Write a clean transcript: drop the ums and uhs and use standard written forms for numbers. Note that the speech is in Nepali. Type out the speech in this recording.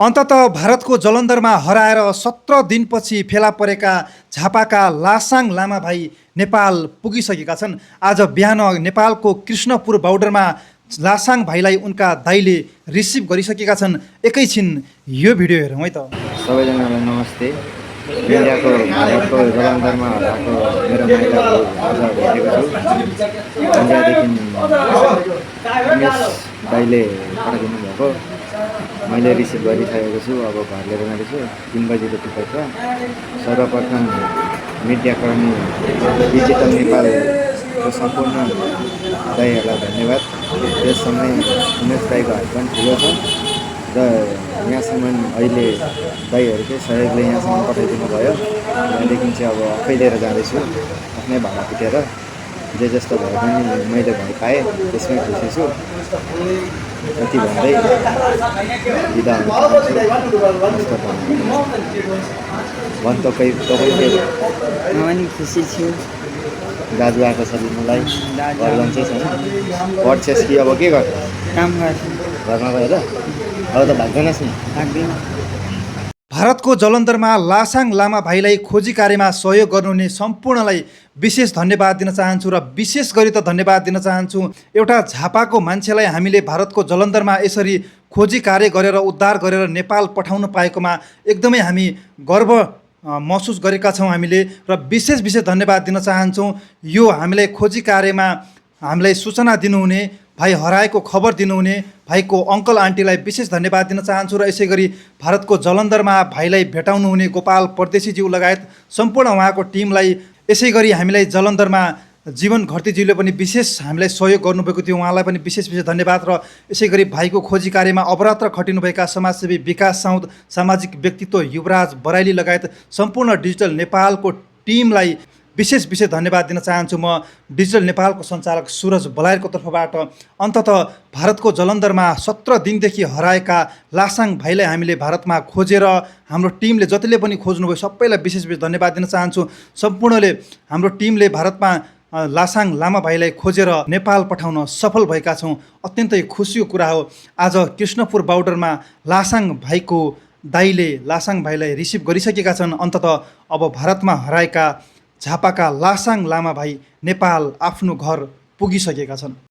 अन्ततः भारतको जलन्धरमा हराएर 17 दिनपछि फेला परेका झापाका लासाङ लामा भाइ नेपाल पुगिसकेका छन्। आज बिहान नेपालको कृष्णपुर बोर्डरमा लासाङ भाइलाई उनका दाइले रिसिभ गरिसकेका छन्। एकैछिन यो भिडियो हेरौँ है त। सबैजनालाई नमस्ते। इन्डियाको भारतको जलन्धरमा हराएको मेरो माइलाको आज भेटेको छु। इन्डियादेखि दाइले पठाइदिनु भएको, मैले रिसिभ गरिसकेको छु। अब घर लिएर जाँदैछु। 3 बजीको टिकट छ। सर्वप्रथम मिडियाकर्मी डिजिटल नेपालको सम्पूर्ण दाइहरूलाई धन्यवाद। त्यससँगै उमेश दाइको हात पनि ठुलो छ र यहाँसम्म अहिले दाइहरूकै सहयोगले यहाँसम्म पठाइदिनु भयो। यहाँदेखि चाहिँ अब आफै लिएर जाँदैछु, आफ्नै भाडा पिटेर। जे जस्तो भए पनि मैले भाइ पाएँ, त्यसमै खुसी छु। जति भन्दै बिदा हुन चाहन्छु। भन् तपाईँ म पनि खुसी छु। दाजु आएको छ लिनुलाई। घर जान्छै छैन, पढ्छस् कि अब के गर्छ? काम गर्छु। घरमा गएर अब त भाग्दैनस् नि? लाग्दैन। भारतको जलन्धरमा लासाङ लामा भाइलाई खोजी कार्यमा सहयोग गर्नुहुने सम्पूर्णलाई विशेष धन्यवाद दिन चाहन्छु र विशेष गरी त धन्यवाद दिन चाहन्छु एउटा झापाको मान्छेलाई हामीले भारतको जलन्धरमा यसरी खोजी कार्य गरेर उद्धार गरेर नेपाल पठाउन पाएकोमा एकदमै हामी गर्व महसुस गरेका छौँ हामीले, र विशेष धन्यवाद दिन चाहन्छौँ। यो हामीलाई खोजी कार्यमा हामीलाई सूचना दिनुहुने, भाइ हराएको खबर दिनुहुने भाइको अङ्कल आन्टीलाई विशेष धन्यवाद दिन चाहन्छु। र यसै गरी भारतको जलन्धरमा भाइलाई भेटाउनुहुने गोपाल परदेशीज्यू लगायत सम्पूर्ण उहाँको टिमलाई, यसै गरी हामीलाई जलन्धरमा जीवन घरतीज्यूले पनि विशेष हामीलाई सहयोग गर्नुभएको थियो, उहाँलाई पनि विशेष धन्यवाद। र यसै गरी भाइको खोजी कार्यमा अवरात्र खटिनुभएका समाजसेवी विकास साउद, सामाजिक व्यक्तित्व युवराज बराइली लगायत सम्पूर्ण डिजिटल नेपालको टिमलाई विशेष धन्यवाद दिन चाहन्छु। म डिजिटल नेपालको सञ्चालक सुरज बलायरको तर्फबाट अन्ततः भारतको जलन्धरमा 17 दिनदेखि हराएका लासाङ भाइलाई हामीले भारतमा खोजेर हाम्रो टिमले जतिले पनि खोज्नुभयो सबैलाई विशेष धन्यवाद दिन चाहन्छु। सम्पूर्णले हाम्रो टिमले भारतमा लासाङ लामा भाइलाई खोजेर नेपाल पठाउन सफल भएका छौँ। अत्यन्तै खुसीको कुरा हो। आज कृष्णपुर बोर्डरमा लासाङ भाइको दाइले लासाङ भाइलाई रिसिभ गरिसकेका छन्। अन्ततः अब भारतमा हराएका झापाका लासाङ लामा भाइ नेपाल आफ्नो घर पुगिसकेका छन्।